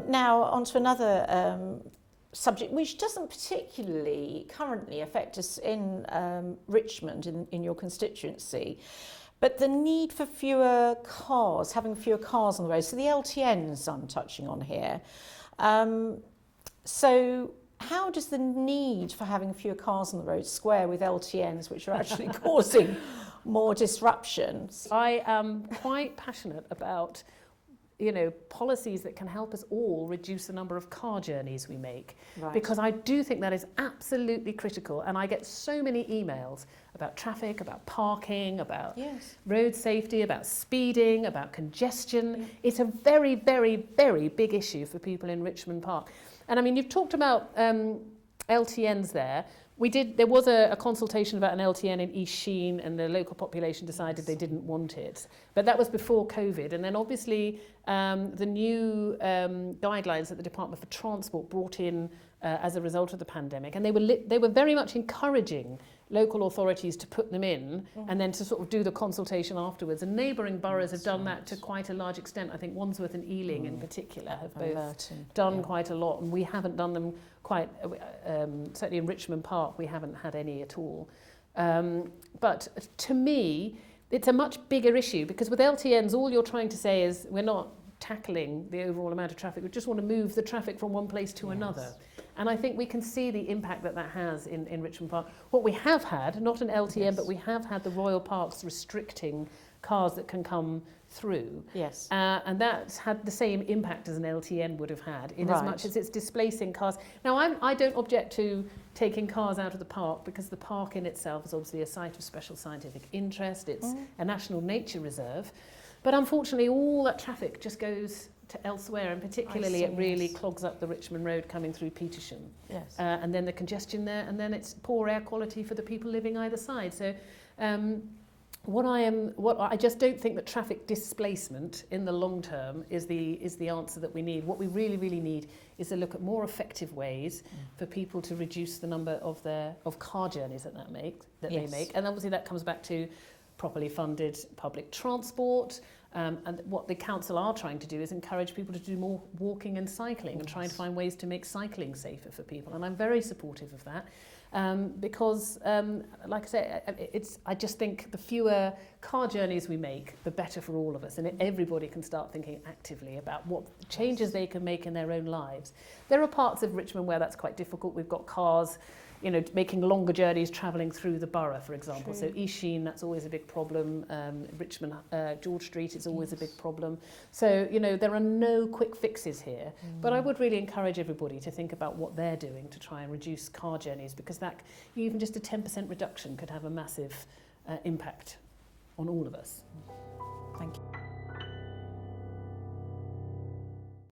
Now, on to another subject which doesn't particularly currently affect us in Richmond, in your constituency, but the need for fewer cars, having fewer cars on the road. So the LTNs I'm touching on here. So how does the need for having fewer cars on the road square with LTNs, which are actually causing more disruptions? I am quite passionate about policies that can help us all reduce the number of car journeys we make. Right. Because I do think that is absolutely critical. And I get so many emails about traffic, about parking, about road safety, about speeding, about congestion. Yeah. It's a very, very, very big issue for people in Richmond Park. And I mean, you've talked about LTNs there. There was a consultation about an LTN in East Sheen, and the local population decided they didn't want it. But that was before COVID. And then obviously the new guidelines that the Department for Transport brought in as a result of the pandemic, and they were very much encouraging local authorities to put them in and then to sort of do the consultation afterwards. And neighbouring boroughs have done that to quite a large extent. I think Wandsworth and Ealing in particular have both done quite a lot, and we haven't done them quite, certainly in Richmond Park we haven't had any at all. But to me it's a much bigger issue, because with LTNs all you're trying to say is we're not tackling the overall amount of traffic, we just want to move the traffic from one place to another. And I think we can see the impact that has in Richmond Park. What we have had, not an LTN, but we have had the Royal Parks restricting cars that can come through. Yes. And that's had the same impact as an LTN would have had, in as much as it's displacing cars. Now, I don't object to taking cars out of the park, because the park in itself is obviously a site of special scientific interest. It's a national nature reserve. But unfortunately, all that traffic just goes to elsewhere, and particularly it really clogs up the Richmond Road coming through Petersham. Yes. And then the congestion there, and then it's poor air quality for the people living either side. So I just don't think that traffic displacement in the long term is the answer that we need. What we really, really need is to look at more effective ways for people to reduce the number of car journeys that they make. And obviously that comes back to properly funded public transport, and what the council are trying to do is encourage people to do more walking and cycling and trying to find ways to make cycling safer for people. And I'm very supportive of that, because, like I say, I just think the fewer car journeys we make, the better for all of us. And everybody can start thinking actively about what changes they can make in their own lives. There are parts of Richmond where that's quite difficult. We've got cars making longer journeys travelling through the borough, for example. True. So East Sheen, that's always a big problem. Richmond, George Street is always a big problem. So, there are no quick fixes here. But I would really encourage everybody to think about what they're doing to try and reduce car journeys, because that, even just a 10% reduction could have a massive impact on all of us. Thank you.